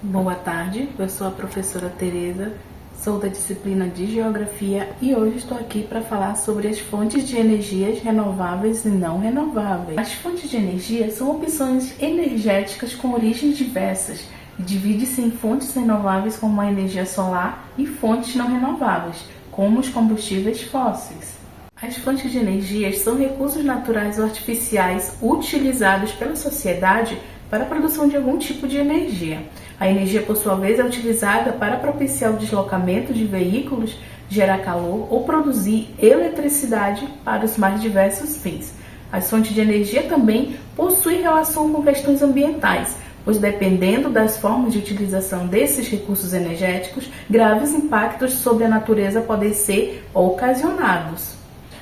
Boa tarde, eu sou a professora Tereza, sou da disciplina de Geografia e hoje estou aqui para falar sobre as fontes de energias renováveis e não renováveis. As fontes de energia são opções energéticas com origens diversas e divide-se em fontes renováveis como a energia solar e fontes não renováveis, como os combustíveis fósseis. As fontes de energia são recursos naturais ou artificiais utilizados pela sociedade para a produção de algum tipo de energia. A energia, por sua vez, é utilizada para propiciar o deslocamento de veículos, gerar calor ou produzir eletricidade para os mais diversos fins. As fontes de energia também possuem relação com questões ambientais, pois dependendo das formas de utilização desses recursos energéticos, graves impactos sobre a natureza podem ser ocasionados.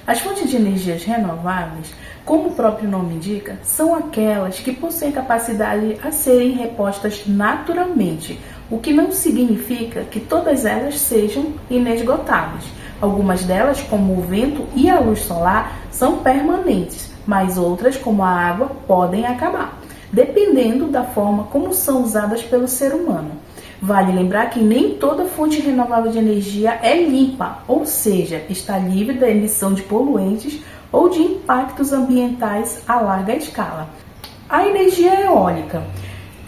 As fontes de energias renováveis, como o próprio nome indica, são aquelas que possuem capacidade a serem repostas naturalmente, o que não significa que todas elas sejam inesgotáveis. Algumas delas, como o vento e a luz solar, são permanentes, mas outras, como a água, podem acabar, dependendo da forma como são usadas pelo ser humano. Vale lembrar que nem toda fonte renovável de energia é limpa, ou seja, está livre da emissão de poluentes ou de impactos ambientais a larga escala. A energia eólica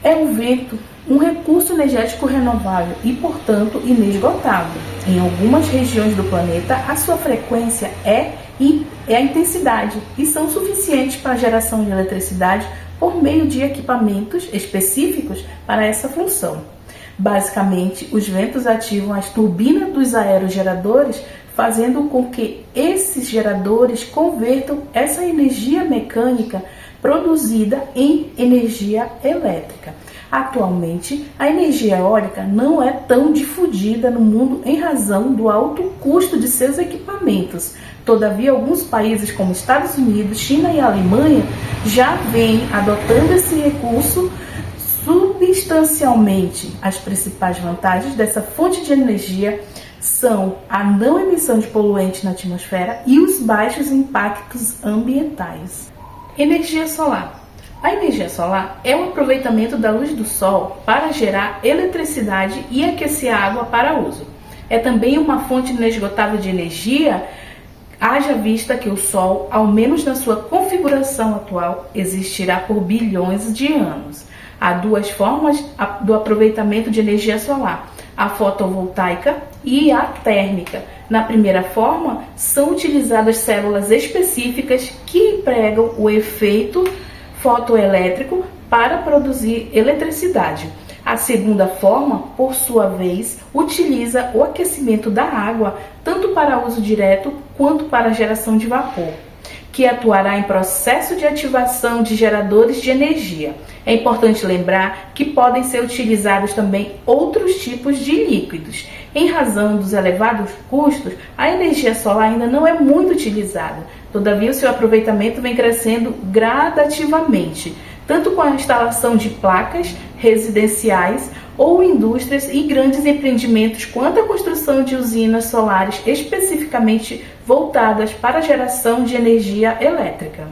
é o vento, um recurso energético renovável e, portanto, inesgotável. Em algumas regiões do planeta, a sua frequência é a intensidade e são suficientes para a geração de eletricidade por meio de equipamentos específicos para essa função. Basicamente, os ventos ativam as turbinas dos aerogeradores, fazendo com que esses geradores convertam essa energia mecânica produzida em energia elétrica. Atualmente, a energia eólica não é tão difundida no mundo em razão do alto custo de seus equipamentos. Todavia, alguns países como Estados Unidos, China e Alemanha já vêm adotando esse recurso substancialmente. As principais vantagens dessa fonte de energia são a não emissão de poluentes na atmosfera e os baixos impactos ambientais. Energia solar. A energia solar é o aproveitamento da luz do sol para gerar eletricidade e aquecer a água para uso. É também uma fonte inesgotável de energia, haja vista que o Sol, ao menos na sua configuração atual, existirá por bilhões de anos. Há duas formas do aproveitamento de energia solar, a fotovoltaica e a térmica. Na primeira forma, são utilizadas células específicas que empregam o efeito fotoelétrico para produzir eletricidade. A segunda forma, por sua vez, utiliza o aquecimento da água tanto para uso direto quanto para a geração de vapor, que atuará em processo de ativação de geradores de energia. É importante lembrar que podem ser utilizados também outros tipos de líquidos. Em razão dos elevados custos, a energia solar ainda não é muito utilizada. Todavia, o seu aproveitamento vem crescendo gradativamente, tanto com a instalação de placas residenciais ou indústrias e grandes empreendimentos, quanto a construção de usinas solares especificamente voltadas para a geração de energia elétrica.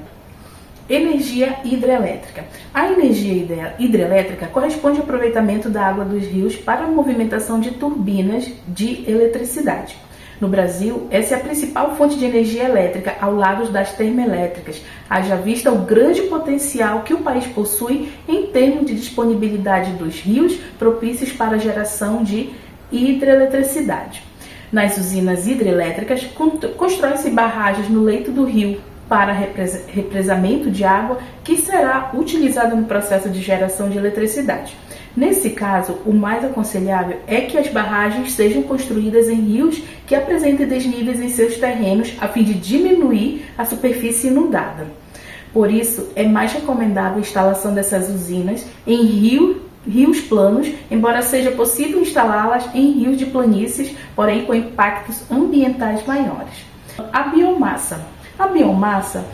Energia hidrelétrica. A energia hidrelétrica corresponde ao aproveitamento da água dos rios para a movimentação de turbinas de eletricidade. No Brasil, essa é a principal fonte de energia elétrica ao lado das termoelétricas, haja vista o grande potencial que o país possui em termos de disponibilidade dos rios propícios para a geração de hidroeletricidade. Nas usinas hidrelétricas, constroem-se barragens no leito do rio para represamento de água que será utilizada no processo de geração de eletricidade. Nesse caso, o mais aconselhável é que as barragens sejam construídas em rios que apresentem desníveis em seus terrenos a fim de diminuir a superfície inundada. Por isso, é mais recomendável a instalação dessas usinas em rios planos, embora seja possível instalá-las em rios de planícies, porém com impactos ambientais maiores. A biomassa. A biomassa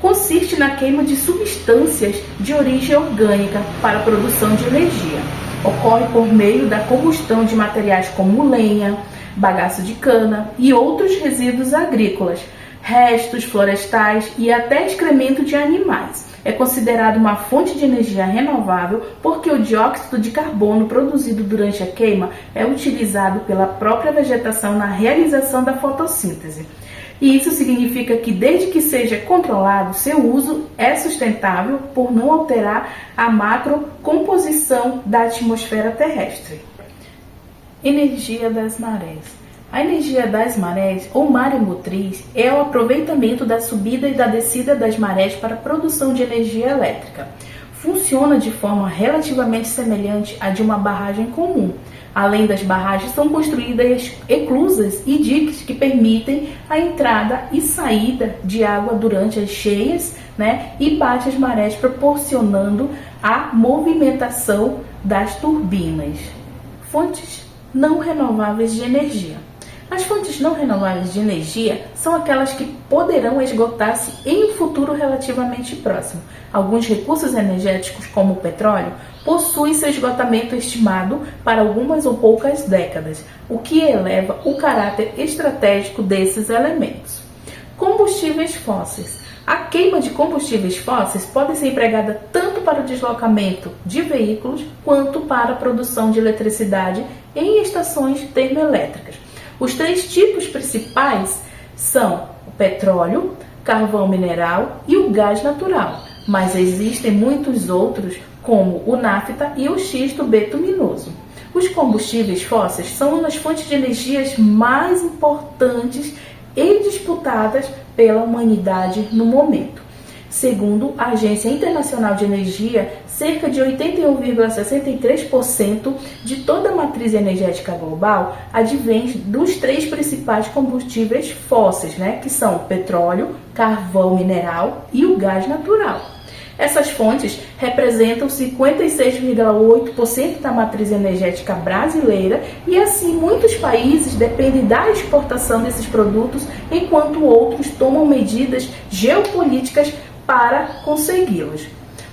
consiste na queima de substâncias de origem orgânica para a produção de energia. Ocorre por meio da combustão de materiais como lenha, bagaço de cana e outros resíduos agrícolas, restos florestais e até excremento de animais. É considerado uma fonte de energia renovável porque o dióxido de carbono produzido durante a queima é utilizado pela própria vegetação na realização da fotossíntese. E isso significa que, desde que seja controlado, seu uso é sustentável por não alterar a macrocomposição da atmosfera terrestre. Energia das marés. A energia das marés, ou maremotriz, é o aproveitamento da subida e da descida das marés para a produção de energia elétrica. Funciona de forma relativamente semelhante à de uma barragem comum. Além das barragens, são construídas eclusas e diques que permitem a entrada e saída de água durante as cheias, e baixas marés, proporcionando a movimentação das turbinas. Fontes não renováveis de energia. As fontes não renováveis de energia são aquelas que poderão esgotar-se em um futuro relativamente próximo. Alguns recursos energéticos, como o petróleo, possuem seu esgotamento estimado para algumas ou poucas décadas, o que eleva o caráter estratégico desses elementos. Combustíveis fósseis. A queima de combustíveis fósseis pode ser empregada tanto para o deslocamento de veículos quanto para a produção de eletricidade em estações termoelétricas. Os três tipos principais são o petróleo, carvão mineral e o gás natural, mas existem muitos outros, como o nafta e o xisto bituminoso. Os combustíveis fósseis são uma das fontes de energias mais importantes e disputadas pela humanidade no momento. Segundo a Agência Internacional de Energia, cerca de 81,63% de toda a matriz energética global advém dos três principais combustíveis fósseis, que são o petróleo, carvão mineral e o gás natural. Essas fontes representam 56,8% da matriz energética brasileira e, assim, muitos países dependem da exportação desses produtos, enquanto outros tomam medidas geopolíticas para consegui-los.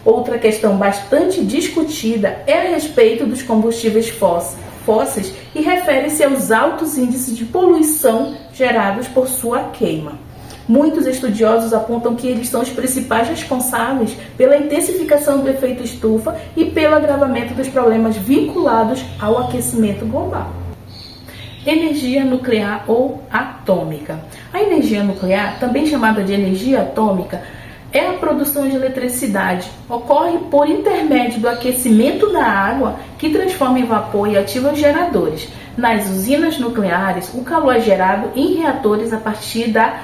Outra questão bastante discutida é a respeito dos combustíveis fósseis e refere-se aos altos índices de poluição gerados por sua queima. Muitos estudiosos apontam que eles são os principais responsáveis pela intensificação do efeito estufa e pelo agravamento dos problemas vinculados ao aquecimento global. Energia nuclear ou atômica. A energia nuclear, também chamada de energia atômica, é a produção de eletricidade. Ocorre por intermédio do aquecimento da água, que transforma em vapor e ativa os geradores. Nas usinas nucleares, o calor é gerado em reatores a partir da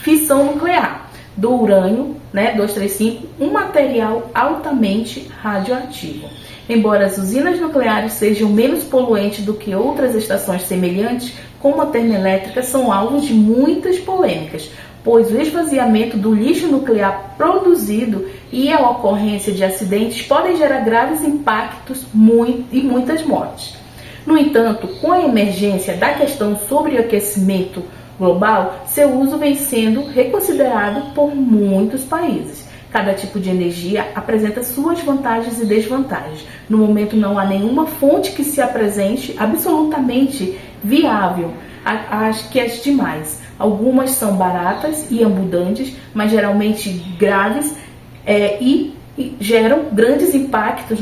fissão nuclear do urânio, 235, um material altamente radioativo. Embora as usinas nucleares sejam menos poluentes do que outras estações semelhantes, como a termoelétrica, são alvos de muitas polêmicas, pois o esvaziamento do lixo nuclear produzido e a ocorrência de acidentes podem gerar graves impactos e muitas mortes. No entanto, com a emergência da questão sobre o aquecimento global, seu uso vem sendo reconsiderado por muitos países. Cada tipo de energia apresenta suas vantagens e desvantagens. No momento, não há nenhuma fonte que se apresente absolutamente viável que as demais. Algumas são baratas e abundantes, mas geralmente graves e geram grandes impactos,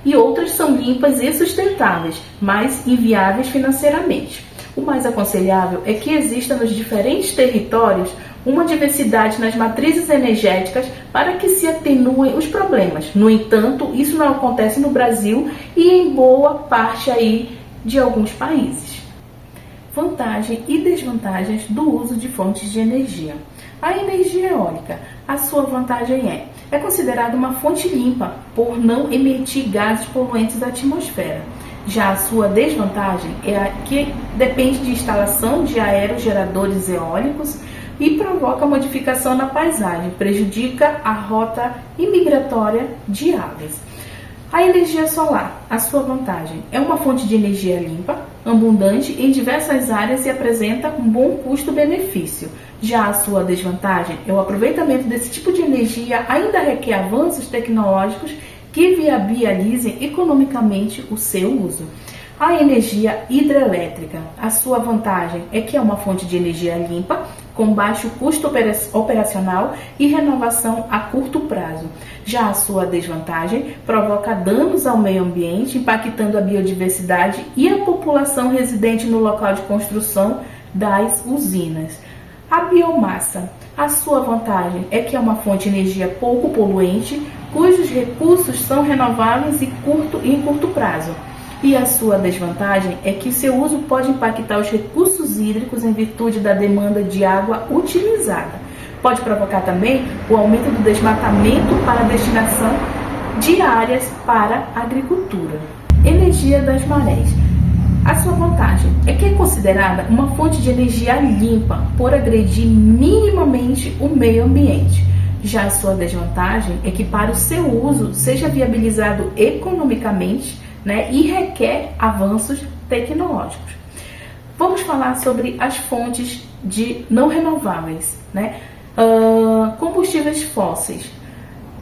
E outras são limpas e sustentáveis, mas inviáveis financeiramente. O mais aconselhável é que exista nos diferentes territórios uma diversidade nas matrizes energéticas para que se atenuem os problemas. No entanto, isso não acontece no Brasil e em boa parte de alguns países. Vantagem e desvantagens do uso de fontes de energia. A energia eólica, a sua vantagem é considerada uma fonte limpa por não emitir gases poluentes à atmosfera. Já a sua desvantagem é a que depende de instalação de aerogeradores eólicos e provoca modificação na paisagem, prejudica a rota imigratória de aves. A energia solar, a sua vantagem, é uma fonte de energia limpa, abundante em diversas áreas e apresenta um bom custo-benefício. Já a sua desvantagem é o aproveitamento desse tipo de energia ainda requer avanços tecnológicos que viabilizem economicamente o seu uso. A energia hidrelétrica, a sua vantagem é que é uma fonte de energia limpa, com baixo custo operacional e renovação a curto prazo. Já a sua desvantagem provoca danos ao meio ambiente, impactando a biodiversidade e a população residente no local de construção das usinas. A biomassa. A sua vantagem é que é uma fonte de energia pouco poluente, cujos recursos são renováveis e em curto prazo. E a sua desvantagem é que seu uso pode impactar os recursos hídricos em virtude da demanda de água utilizada. Pode provocar também o aumento do desmatamento para a destinação de áreas para a agricultura. Energia das marés. A sua vantagem é que é considerada uma fonte de energia limpa por agredir minimamente o meio ambiente. Já a sua desvantagem é que para o seu uso seja viabilizado economicamente, e requer avanços tecnológicos. Vamos falar sobre as fontes de não renováveis. Combustíveis fósseis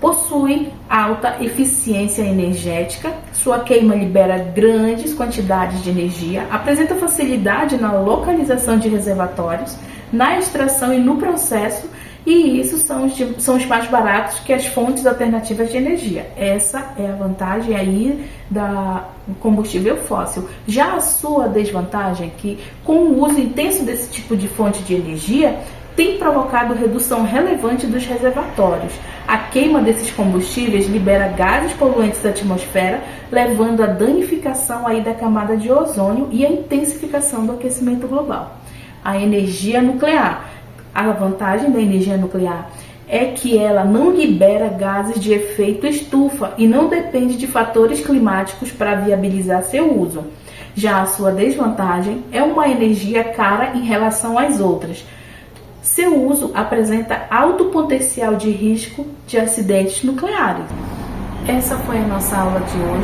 possuem alta eficiência energética, sua queima libera grandes quantidades de energia, apresenta facilidade na localização de reservatórios, na extração e no processo, e isso são os mais baratos que as fontes alternativas de energia. Essa é a vantagem aí do combustível fóssil. Já a sua desvantagem é que, com o uso intenso desse tipo de fonte de energia, tem provocado redução relevante dos reservatórios. A queima desses combustíveis libera gases poluentes da atmosfera, levando à danificação aí da camada de ozônio e à intensificação do aquecimento global. A energia nuclear. A vantagem da energia nuclear é que ela não libera gases de efeito estufa e não depende de fatores climáticos para viabilizar seu uso. Já a sua desvantagem é uma energia cara em relação às outras. Seu uso apresenta alto potencial de risco de acidentes nucleares. Essa foi a nossa aula de hoje.